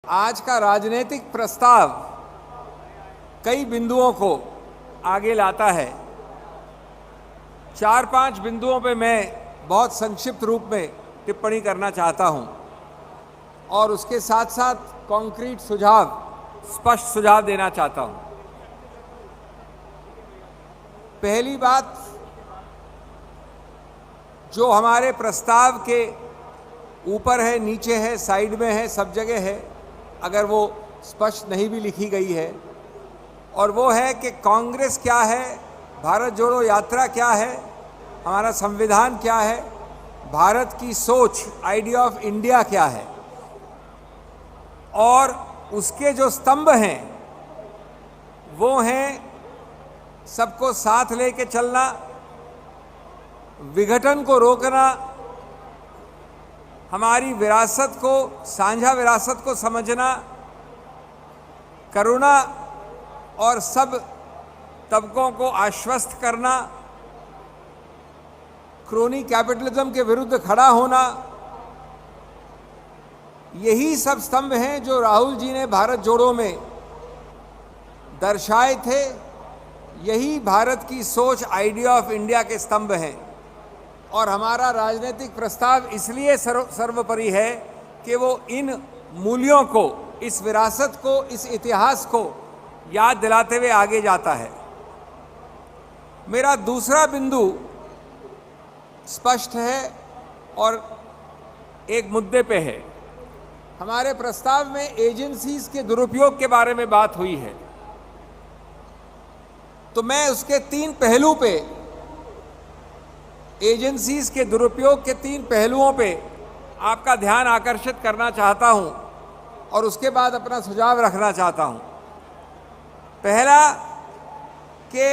आज का राजनीतिक प्रस्ताव कई बिंदुओं को आगे लाता है। 4-5 बिंदुओं पे मैं बहुत संक्षिप्त रूप में टिप्पणी करना चाहता हूं और उसके साथ साथ कॉन्क्रीट सुझाव, स्पष्ट सुझाव देना चाहता हूं। पहली बात, जो हमारे प्रस्ताव के ऊपर है, नीचे है, साइड में है, सब जगह है, अगर वो स्पष्ट नहीं भी लिखी गई है, और वो है कि कांग्रेस क्या है, भारत जोड़ो यात्रा क्या है, हमारा संविधान क्या है, भारत की सोच, आइडिया ऑफ इंडिया क्या है, और उसके जो स्तंभ हैं वो हैं सबको साथ लेके चलना, विघटन को रोकना, हमारी विरासत को, साझा विरासत को समझना, करुणा और सब तबकों को आश्वस्त करना, क्रोनी कैपिटलिज्म के विरुद्ध खड़ा होना, यही सब स्तंभ हैं जो राहुल जी ने भारत जोड़ो में दर्शाए थे। यही भारत की सोच, आइडिया ऑफ इंडिया के स्तंभ हैं। और हमारा राजनीतिक प्रस्ताव इसलिए सर्वोपरि है कि वो इन मूल्यों को, इस विरासत को, इस इतिहास को याद दिलाते हुए आगे जाता है। मेरा दूसरा बिंदु स्पष्ट है और एक मुद्दे पे है। हमारे प्रस्ताव में एजेंसीज के दुरुपयोग के बारे में बात हुई है, तो मैं उसके 3 पहलू पे, एजेंसीज के दुरुपयोग के 3 पहलुओं पे आपका ध्यान आकर्षित करना चाहता हूं और उसके बाद अपना सुझाव रखना चाहता हूं। पहला कि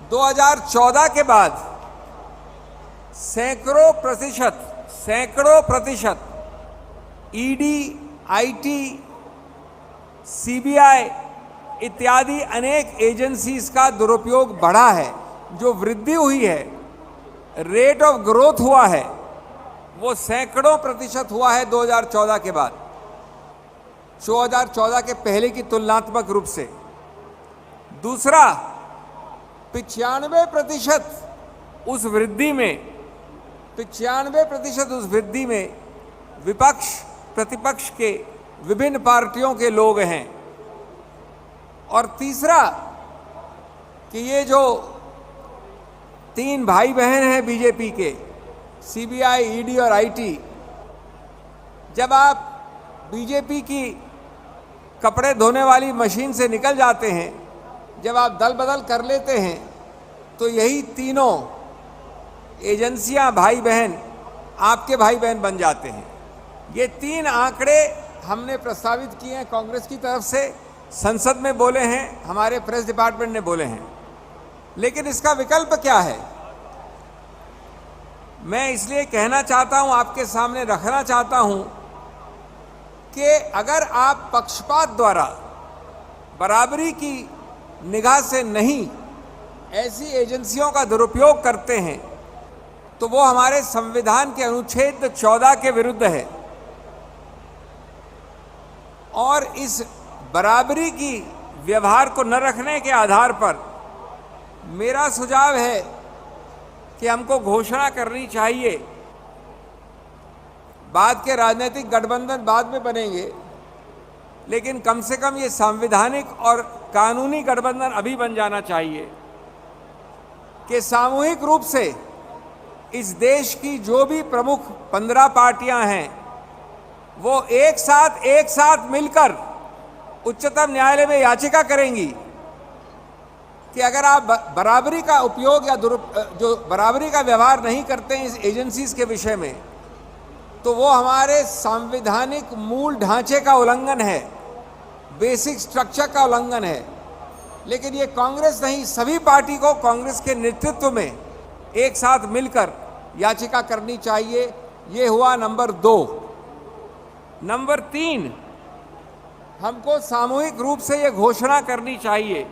2014 के बाद सैकड़ों प्रतिशत ईडी, आईटी, सीबीआई इत्यादि अनेक एजेंसीज का दुरुपयोग बढ़ा है। जो वृद्धि हुई है, रेट ऑफ ग्रोथ हुआ है, वो सैकड़ों प्रतिशत हुआ है 2014 के बाद, 2014 के पहले की तुलनात्मक रूप से। दूसरा, 95% उस वृद्धि में विपक्ष, प्रतिपक्ष के विभिन्न पार्टियों के लोग हैं। और तीसरा कि ये जो 3 भाई बहन हैं बीजेपी के, सीबीआई, ईडी और आईटी, जब आप बीजेपी की कपड़े धोने वाली मशीन से निकल जाते हैं, जब आप दल बदल कर लेते हैं, तो यही तीनों एजेंसियां भाई बहन आपके भाई बहन बन जाते हैं। ये 3 आंकड़े हमने प्रस्तावित किए हैं कांग्रेस की तरफ से, संसद में बोले हैं, हमारे प्रेस डिपार्टमेंट ने बोले हैं। लेकिन इसका विकल्प क्या है? मैं इसलिए कहना चाहता हूं, आपके सामने रखना चाहता हूं कि अगर आप पक्षपात द्वारा, बराबरी की निगाह से नहीं ऐसी एजेंसियों का दुरुपयोग करते हैं, तो वो हमारे संविधान के अनुच्छेद 14 के विरुद्ध है। और इस बराबरी की व्यवहार को न रखने के आधार पर मेरा सुझाव है कि हमको घोषणा करनी चाहिए। बाद के राजनीतिक गठबंधन बाद में बनेंगे, लेकिन कम से कम ये संवैधानिक और कानूनी गठबंधन अभी बन जाना चाहिए कि सामूहिक रूप से इस देश की जो भी प्रमुख 15 पार्टियां हैं, वो एक साथ मिलकर उच्चतम न्यायालय में याचिका करेंगी कि अगर आप बराबरी का उपयोग या जो बराबरी का व्यवहार नहीं करते हैं इस एजेंसीज के विषय में, तो वो हमारे संवैधानिक मूल ढांचे का उल्लंघन है, बेसिक स्ट्रक्चर का उल्लंघन है। लेकिन ये कांग्रेस नहीं, सभी पार्टी को कांग्रेस के नेतृत्व में एक साथ मिलकर याचिका करनी चाहिए। ये हुआ नंबर 2। नंबर 3, हमको सामूहिक रूप से ये घोषणा करनी चाहिए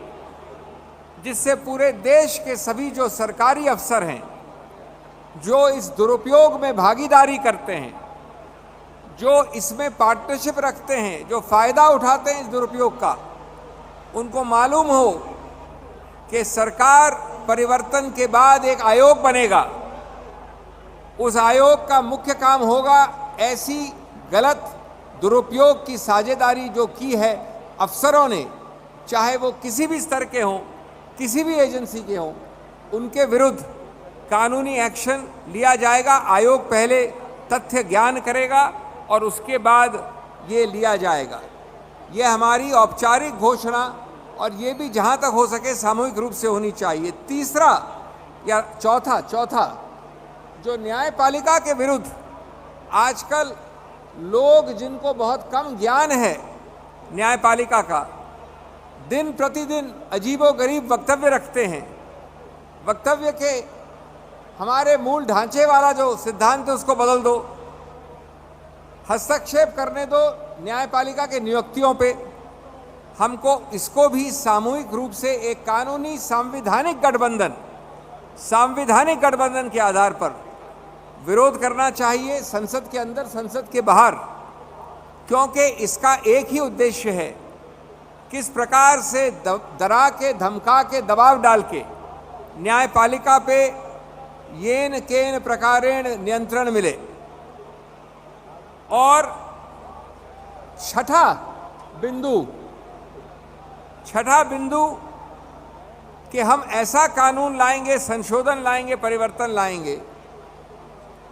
जिससे पूरे देश के सभी जो सरकारी अफसर हैं, जो इस दुरुपयोग में भागीदारी करते हैं, जो इसमें पार्टनरशिप रखते हैं, जो फायदा उठाते हैं इस दुरुपयोग का, उनको मालूम हो कि सरकार परिवर्तन के बाद एक आयोग बनेगा। उस आयोग का मुख्य काम होगा ऐसी गलत दुरुपयोग की साझेदारी जो की है अफसरों ने, चाहे वो किसी भी स्तर के हों, किसी भी एजेंसी के हों, उनके विरुद्ध कानूनी एक्शन लिया जाएगा। आयोग पहले तथ्य ज्ञान करेगा और उसके बाद ये लिया जाएगा। ये हमारी औपचारिक घोषणा, और ये भी जहाँ तक हो सके सामूहिक रूप से होनी चाहिए। तीसरा या चौथा जो न्यायपालिका के विरुद्ध आजकल लोग, जिनको बहुत कम ज्ञान है न्यायपालिका का, दिन प्रतिदिन अजीबोगरीब वक्तव्य रखते हैं। वक्तव्य के हमारे मूल ढांचे वाला जो सिद्धांत है उसको बदल दो, हस्तक्षेप करने दो न्यायपालिका के नियुक्तियों पे। हमको इसको भी सामूहिक रूप से एक कानूनी सांविधानिक गठबंधन के आधार पर विरोध करना चाहिए, संसद के अंदर, संसद के बाहर, क्योंकि इसका एक ही उद्देश्य है, किस प्रकार से डरा के, धमका के, दबाव डाल के न्यायपालिका पे येन केन प्रकारेण नियंत्रण मिले। और छठा बिंदु कि हम ऐसा कानून लाएंगे, संशोधन लाएंगे, परिवर्तन लाएंगे,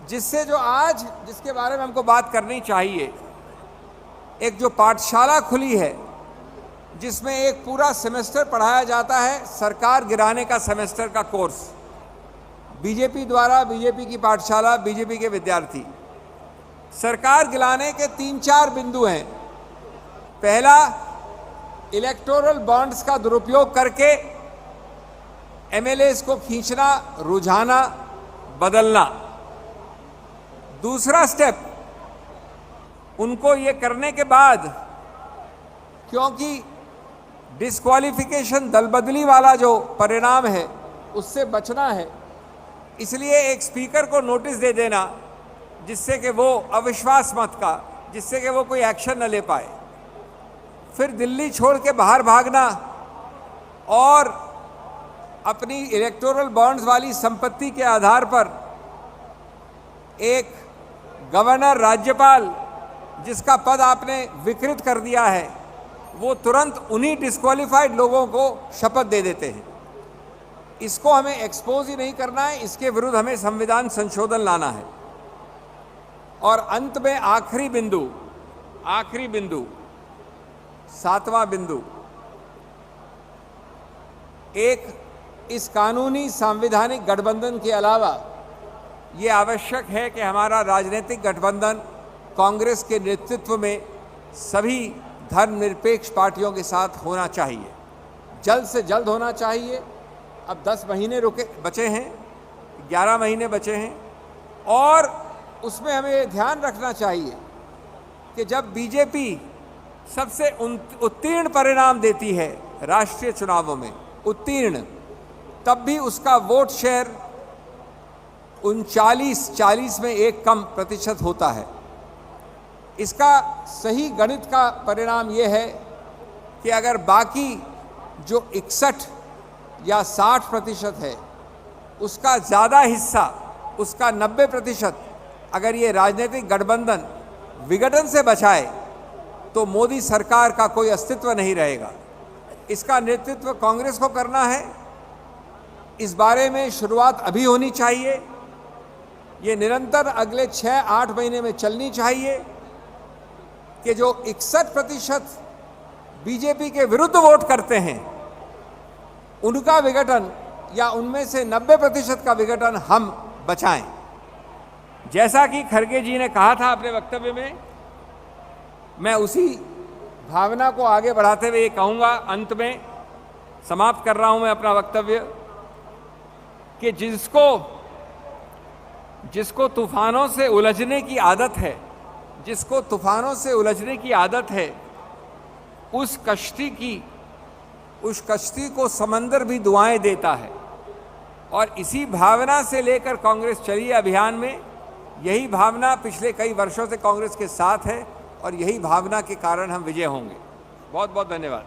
जिससे जो आज जिसके बारे में हमको बात करनी चाहिए, एक जो पाठशाला खुली है जिसमें एक पूरा सेमेस्टर पढ़ाया जाता है, सरकार गिराने का सेमेस्टर का कोर्स, बीजेपी द्वारा, बीजेपी की पाठशाला, बीजेपी के विद्यार्थी। सरकार गिराने के 3-4 बिंदु हैं। पहला, इलेक्टोरल बॉन्ड्स का दुरुपयोग करके एमएलएस को खींचना, रुझाना, बदलना। दूसरा स्टेप, उनको ये करने के बाद, क्योंकि डिस्क्वालिफिकेशन, दलबदली वाला जो परिणाम है उससे बचना है, इसलिए एक स्पीकर को नोटिस दे देना जिससे कि वो अविश्वास मत का, जिससे कि वो कोई एक्शन न ले पाए। फिर दिल्ली छोड़ के बाहर भागना और अपनी इलेक्टोरल बॉन्ड्स वाली संपत्ति के आधार पर एक गवर्नर, राज्यपाल, जिसका पद आपने विकृत कर दिया है, वो तुरंत उन्हीं डिस्क्वालिफाइड लोगों को शपथ दे देते हैं। इसको हमें एक्सपोज ही नहीं करना है, इसके विरुद्ध हमें संविधान संशोधन लाना है। और अंत में आखिरी बिंदु, 7वां बिंदु, एक इस कानूनी सांविधानिक गठबंधन के अलावा ये आवश्यक है कि हमारा राजनीतिक गठबंधन कांग्रेस के नेतृत्व में सभी धर्मनिरपेक्ष पार्टियों के साथ होना चाहिए, जल्द से जल्द होना चाहिए। अब 10 महीने बचे हैं, 11 महीने बचे हैं, और उसमें हमें ध्यान रखना चाहिए कि जब बीजेपी सबसे उत्तीर्ण परिणाम देती है राष्ट्रीय चुनावों में, तब भी उसका वोट शेयर 39-40 में एक कम प्रतिशत होता है। इसका सही गणित का परिणाम ये है कि अगर बाकी जो 61 या 60% है, उसका ज़्यादा हिस्सा, उसका 90%, अगर ये राजनीतिक गठबंधन विघटन से बचाए तो मोदी सरकार का कोई अस्तित्व नहीं रहेगा। इसका नेतृत्व कांग्रेस को करना है। इस बारे में शुरुआत अभी होनी चाहिए, ये निरंतर अगले 6-8 महीने में चलनी चाहिए कि जो 61% बीजेपी के विरुद्ध वोट करते हैं, उनका विघटन या उनमें से 90% का विघटन हम बचाएं। जैसा कि खड़गे जी ने कहा था अपने वक्तव्य में, मैं उसी भावना को आगे बढ़ाते हुए ये कहूँगा, अंत में समाप्त कर रहा हूँ मैं अपना वक्तव्य, कि जिसको तूफानों से उलझने की आदत है, उस कश्ती को समंदर भी दुआएं देता है। और इसी भावना से लेकर कांग्रेस चली अभियान में, यही भावना पिछले कई वर्षों से कांग्रेस के साथ है और यही भावना के कारण हम विजय होंगे। बहुत बहुत धन्यवाद।